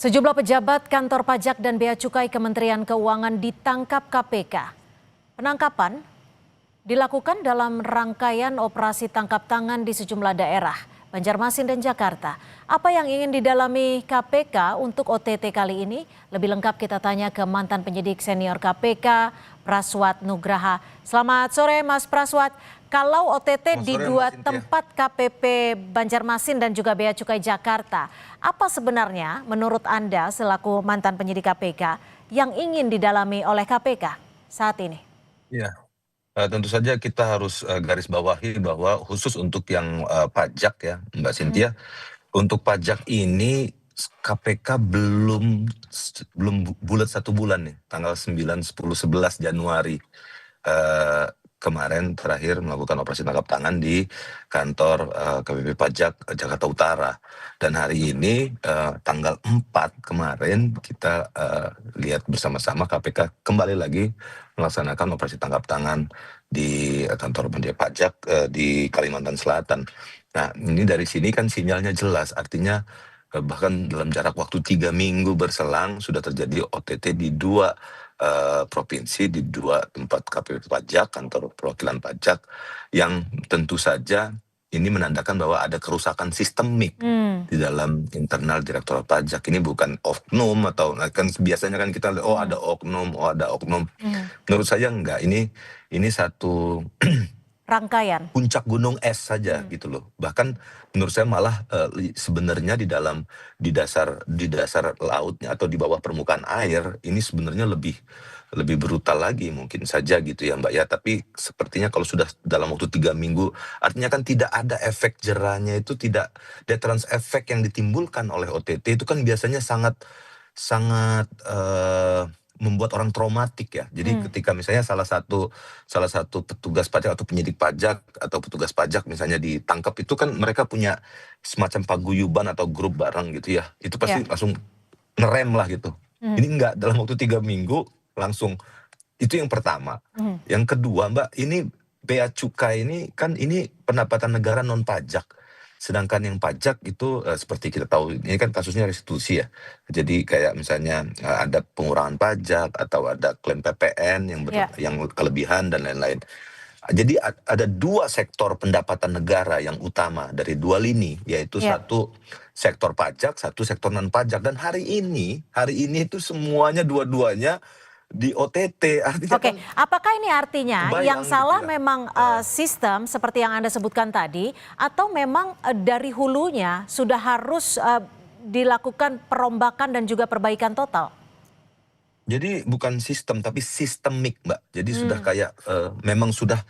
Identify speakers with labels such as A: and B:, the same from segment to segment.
A: Sejumlah pejabat kantor pajak dan bea cukai Kementerian Keuangan ditangkap KPK. Penangkapan dilakukan dalam rangkaian operasi tangkap tangan di sejumlah daerah, Banjarmasin dan Jakarta. Apa yang ingin didalami KPK untuk OTT kali ini? Lebih lengkap kita tanya ke mantan penyidik senior KPK, Praswat Nugraha. Selamat sore Mas Praswat. Kalau OTT di dua tempat KPP Banjarmasin dan juga Bea Cukai Jakarta, apa sebenarnya menurut Anda selaku mantan penyidik KPK yang ingin didalami oleh KPK saat ini?
B: Iya, tentu saja kita harus garis bawahi bahwa khusus untuk yang pajak ya Mbak Cynthia, untuk pajak ini KPK belum bulat 1 bulan nih, tanggal 9, 10, 11 Januari kemarin terakhir melakukan operasi tangkap tangan di kantor KPP Pajak Jakarta Utara. Dan hari ini tanggal 4 kemarin kita lihat bersama-sama KPK kembali lagi melaksanakan operasi tangkap tangan di kantor pajak di Kalimantan Selatan. Nah, ini dari sini kan sinyalnya jelas, artinya bahkan dalam jarak waktu 3 minggu berselang sudah terjadi OTT di 2 provinsi, di 2 tempat KPP pajak, kantor perwakilan pajak, yang tentu saja ini menandakan bahwa ada kerusakan sistemik di dalam internal Direktorat Pajak. Ini bukan oknum atau kan biasanya kan kita lihat, ada oknum, ada oknum. Menurut saya enggak, ini satu
A: Rangkaian.
B: puncak gunung es saja gitu loh. Bahkan menurut saya malah sebenarnya di dasar lautnya atau di bawah permukaan air ini sebenarnya lebih brutal lagi mungkin saja gitu ya Mbak ya. Tapi sepertinya kalau sudah dalam waktu 3 minggu, artinya kan tidak ada efek jerahnya, itu tidak, deterrence effect yang ditimbulkan oleh OTT itu kan biasanya sangat membuat orang traumatik ya. Jadi ketika misalnya salah satu petugas pajak atau penyidik pajak atau petugas pajak misalnya ditangkap, itu kan mereka punya semacam paguyuban atau grup bareng gitu ya. Itu pasti langsung ngerem lah gitu. Ini enggak, dalam waktu 3 minggu langsung. Itu yang pertama. Yang kedua Mbak, ini bea cukai ini kan ini pendapatan negara non pajak. Sedangkan yang pajak itu seperti kita tahu ini kan kasusnya restitusi ya. Jadi kayak misalnya ada pengurangan pajak atau ada klaim PPN yang kelebihan dan lain-lain. Jadi ada 2 sektor pendapatan negara yang utama dari 2 lini, yaitu satu sektor pajak, satu sektor non pajak. Dan hari ini itu semuanya dua-duanya di OTT. Artinya
A: Oke, apakah ini artinya yang
B: gitu
A: salah
B: ya.
A: memang sistem seperti yang Anda sebutkan tadi, atau memang dari hulunya sudah harus dilakukan perombakan dan juga perbaikan total?
B: Jadi bukan sistem tapi sistemik Mbak. Jadi sudah kayak memang sudah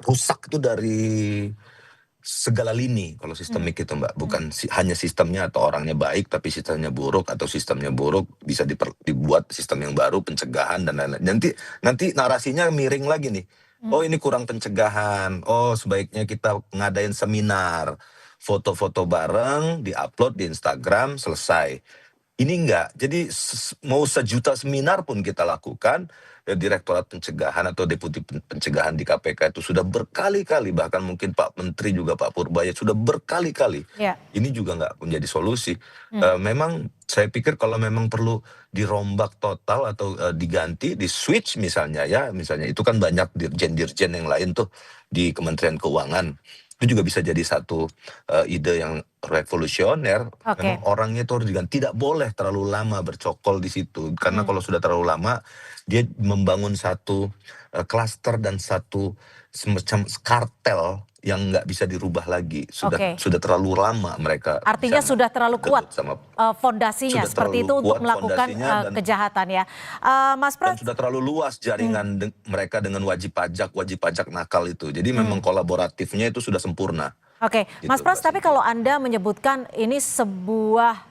B: rusak itu dari segala lini kalau sistemik itu Mbak. Bukan hanya sistemnya atau orangnya baik tapi sistemnya buruk, atau sistemnya buruk bisa dibuat sistem yang baru, pencegahan dan lain-lain. Nanti narasinya miring lagi nih. Oh ini kurang pencegahan, oh sebaiknya kita ngadain seminar, foto-foto bareng, di-upload di Instagram, selesai. Ini enggak, jadi mau 1.000.000 seminar pun kita lakukan, Direktorat Pencegahan atau Deputi Pencegahan di KPK itu sudah berkali-kali, bahkan mungkin Pak Menteri juga Pak Purbaya sudah berkali-kali. Ini juga enggak menjadi solusi. Memang saya pikir kalau memang perlu dirombak total atau diganti, di-switch misalnya ya, misalnya itu kan banyak dirjen-dirjen yang lain tuh di Kementerian Keuangan. Itu juga bisa jadi satu ide yang revolusioner. Memang orangnya itu harus diganti, tidak boleh terlalu lama bercokol di situ, karena kalau sudah terlalu lama dia membangun satu klaster dan satu semacam kartel yang nggak bisa dirubah lagi. Sudah terlalu lama mereka.
A: Artinya sudah terlalu kuat fondasinya
B: sudah
A: seperti
B: terlalu
A: itu untuk
B: kuat
A: melakukan kejahatan ya. Mas
B: dan
A: Pras,
B: sudah terlalu luas jaringan mereka dengan wajib pajak nakal itu. Jadi memang kolaboratifnya itu sudah sempurna.
A: Oke,
B: Gitu,
A: Mas Pras,
B: Mbak
A: tapi
B: Cynthia.
A: kalau Anda menyebutkan ini sebuah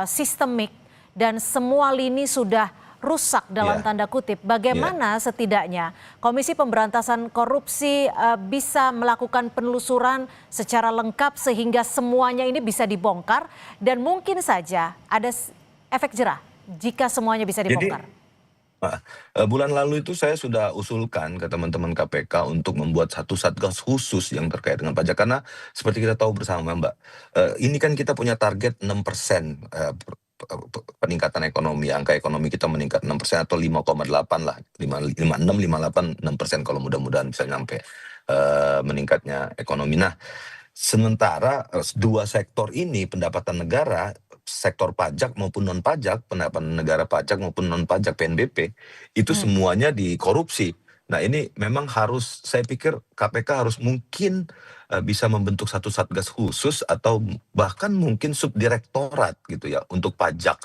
A: sistemik dan semua lini sudah rusak dalam tanda kutip, bagaimana setidaknya Komisi Pemberantasan Korupsi bisa melakukan penelusuran secara lengkap sehingga semuanya ini bisa dibongkar dan mungkin saja ada efek jerah jika semuanya bisa dibongkar?
B: Bulan lalu itu saya sudah usulkan ke teman-teman KPK untuk membuat satu satgas khusus yang terkait dengan pajak. Karena seperti kita tahu bersama Mbak, ini kan kita punya target 6% peningkatan ekonomi. Angka ekonomi kita meningkat 6% atau 5,8 lah, 56, 58, 6% kalau mudah-mudahan bisa nyampe meningkatnya ekonomi. Nah, sementara dua sektor ini pendapatan negara, sektor pajak maupun non pajak, pendapatan negara pajak maupun non pajak PNBP itu
A: Hmm.
B: semuanya dikorupsi. Nah, ini memang harus, saya pikir KPK harus mungkin bisa membentuk satu satgas khusus atau bahkan mungkin subdirektorat gitu ya untuk pajak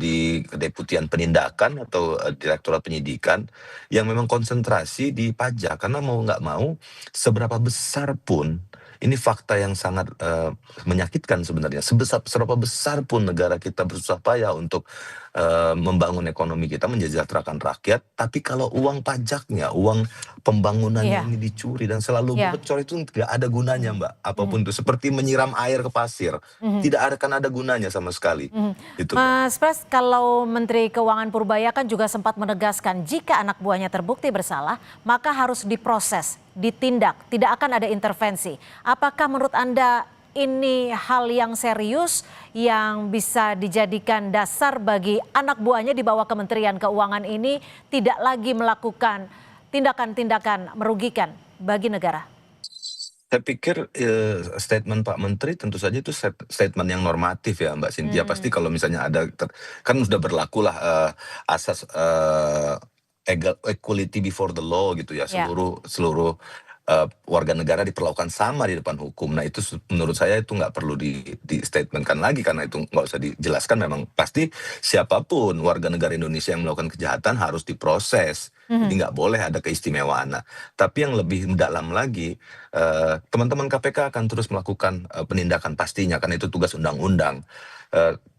B: di Kedeputian Penindakan atau Direktorat Penyidikan yang memang konsentrasi di pajak, karena mau nggak mau seberapa besar pun ini fakta yang sangat menyakitkan sebenarnya. Seberapa besar pun negara kita bersusah payah untuk membangun ekonomi kita, mensejahterakan rakyat, tapi kalau uang pajaknya, uang pembangunannya
A: Iya,
B: ini dicuri dan selalu
A: iya.
B: bocor, itu tidak ada gunanya,
A: Mhm,
B: Mbak.
A: mhm,
B: Apapun itu, seperti menyiram air ke pasir,
A: mhm.
B: tidak akan ada gunanya sama sekali.
A: Mhm.
B: Itu, Mbak.
A: Mas Pras, kalau Menteri Keuangan Purbaya kan juga sempat menegaskan jika anak buahnya terbukti bersalah, maka harus diproses, ditindak, tidak akan ada intervensi. Apakah menurut Anda ini hal yang serius yang bisa dijadikan dasar bagi anak buahnya di bawah Kementerian Keuangan ini tidak lagi melakukan tindakan-tindakan merugikan bagi negara?
B: Saya pikir, statement Pak Menteri tentu saja itu statement yang normatif ya, Mbak Cynthia. Pasti
A: Hmm,
B: kalau misalnya ada kan sudah berlakulah, asas, equality before the law gitu ya,
A: ya,
B: seluruh seluruh, warga negara diperlakukan sama di depan hukum. Nah, itu menurut saya itu nggak perlu di-statement-kan lagi, karena itu nggak usah dijelaskan, memang pasti siapapun warga negara Indonesia yang melakukan kejahatan harus diproses. Jadi
A: mhm,
B: nggak boleh ada keistimewaan. Nah, tapi yang lebih mendalam lagi, teman-teman KPK akan terus melakukan penindakan pastinya, karena itu tugas undang-undang.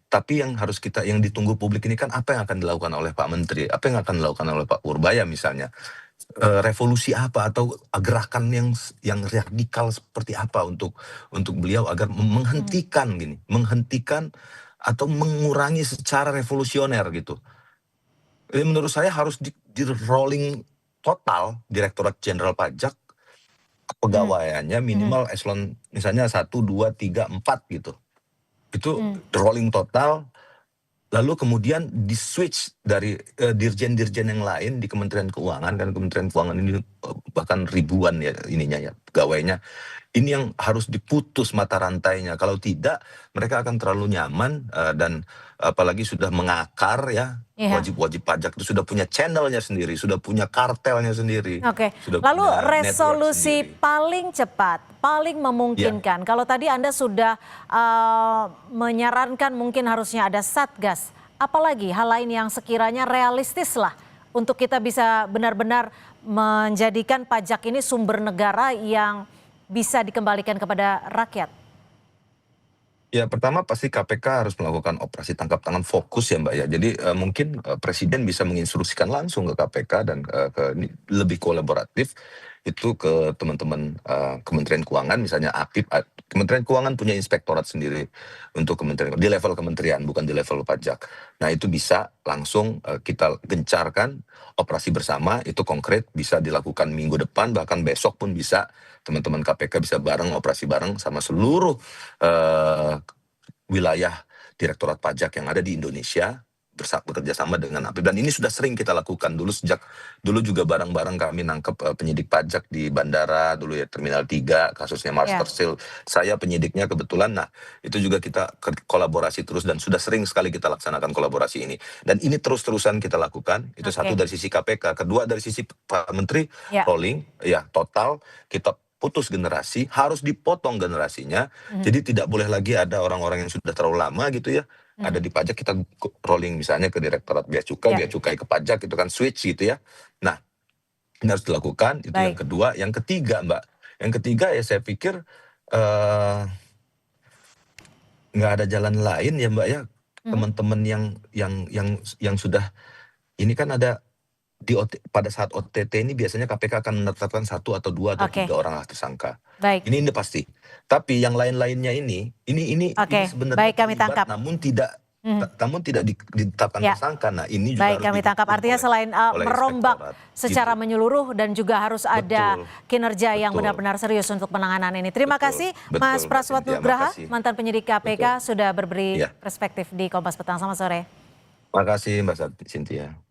B: Tapi yang harus yang ditunggu publik ini kan apa yang akan dilakukan oleh Pak Menteri, apa yang akan dilakukan oleh Pak Purbaya misalnya. Revolusi apa atau gerakan yang radikal seperti apa untuk beliau agar
A: mhm,
B: menghentikan atau mengurangi secara revolusioner gitu. Menurut saya harus di-rolling total Direktorat Jenderal Pajak,
A: mhm,
B: pegawaiannya
A: mhm,
B: minimal eselon misalnya 1, 2, 3, 4 gitu. Itu
A: mhm.
B: rolling total, lalu kemudian di-switch dari, dirjen-dirjen yang lain di Kementerian Keuangan, kan Kementerian Keuangan ini, bahkan ribuan ya ininya ya, pegawainya. Ini yang harus diputus mata rantainya, kalau tidak mereka akan terlalu nyaman, dan apalagi sudah mengakar ya,
A: Iya.
B: wajib-wajib pajak itu sudah punya channel-nya sendiri, sudah punya kartelnya sendiri,
A: Oke,
B: sudah
A: lalu
B: punya network
A: resolusi
B: sendiri.
A: paling cepat, paling
B: Ya.
A: memungkinkan, kalau tadi Anda sudah menyarankan mungkin harusnya ada satgas, apalagi hal lain yang sekiranya realistis lah untuk kita bisa benar-benar menjadikan pajak ini sumber negara yang bisa dikembalikan kepada rakyat?
B: Ya, pertama pasti KPK harus melakukan operasi tangkap tangan fokus ya, Mbak, ya. Jadi, mungkin, Presiden bisa menginstruksikan langsung ke KPK dan, lebih kolaboratif itu ke teman-teman, Kementerian Keuangan, misalnya APIP. Kementerian Keuangan punya inspektorat sendiri untuk kementerian di level kementerian, bukan di level pajak. Nah, itu bisa langsung, kita gencarkan operasi bersama, itu konkret bisa dilakukan minggu depan, bahkan besok pun bisa. Teman-teman KPK bisa bareng, operasi bareng sama seluruh wilayah Direktorat Pajak yang ada di Indonesia, bekerja sama dengan APIP, dan ini sudah sering kita lakukan sejak dulu juga bareng-bareng kami nangkep, penyidik pajak di bandara dulu ya, Terminal 3 kasusnya Master
A: Ya,
B: Seal, saya penyidiknya kebetulan. Nah, itu juga kita kolaborasi terus dan sudah sering sekali kita laksanakan kolaborasi ini, dan ini terus-terusan kita lakukan. Itu satu
A: oke,
B: dari sisi KPK, kedua dari sisi Pak Menteri,
A: ya,
B: rolling ya total, kita putus generasi, harus dipotong generasinya.
A: mhm,
B: Jadi tidak boleh lagi ada orang-orang yang sudah terlalu lama gitu ya, ada
A: mhm,
B: di pajak, kita rolling misalnya ke Direktorat
A: ya,
B: Bea Cukai ke pajak gitu kan, switch gitu ya. Nah, ini harus dilakukan, itu yang
A: baik,
B: kedua. Yang ketiga, Mbak, yang ketiga ya saya pikir, eee, nggak ada jalan lain ya, Mbak, ya,
A: mhm,
B: teman-teman yang sudah ini kan ada pada saat OTT ini biasanya KPK akan menetapkan 1 atau 2 atau 3
A: oke,
B: orang tersangka.
A: baik,
B: Ini pasti. Tapi yang lain-lainnya ini
A: oke,
B: sebenarnya
A: baik kami
B: terlibat
A: tangkap.
B: namun tidak namun tidak ditetapkan
A: Ya.
B: tersangka. Nah, ini juga
A: Baik,
B: harus
A: kami tangkap.
B: didukung
A: Artinya selain
B: oleh
A: merombak
B: inspektorat,
A: secara
B: gitu.
A: menyeluruh dan juga harus ada
B: Betul,
A: kinerja yang
B: betul,
A: benar-benar serius untuk penanganan ini. Terima
B: betul,
A: kasih
B: betul,
A: Mas
B: Mbak
A: Praswat
B: Cynthia,
A: Nugraha,
B: makasih.
A: mantan penyidik KPK,
B: Betul,
A: sudah berberi
B: iya.
A: perspektif di Kompas Petang. Selamat sore.
B: Makasih Mbak Cynthia.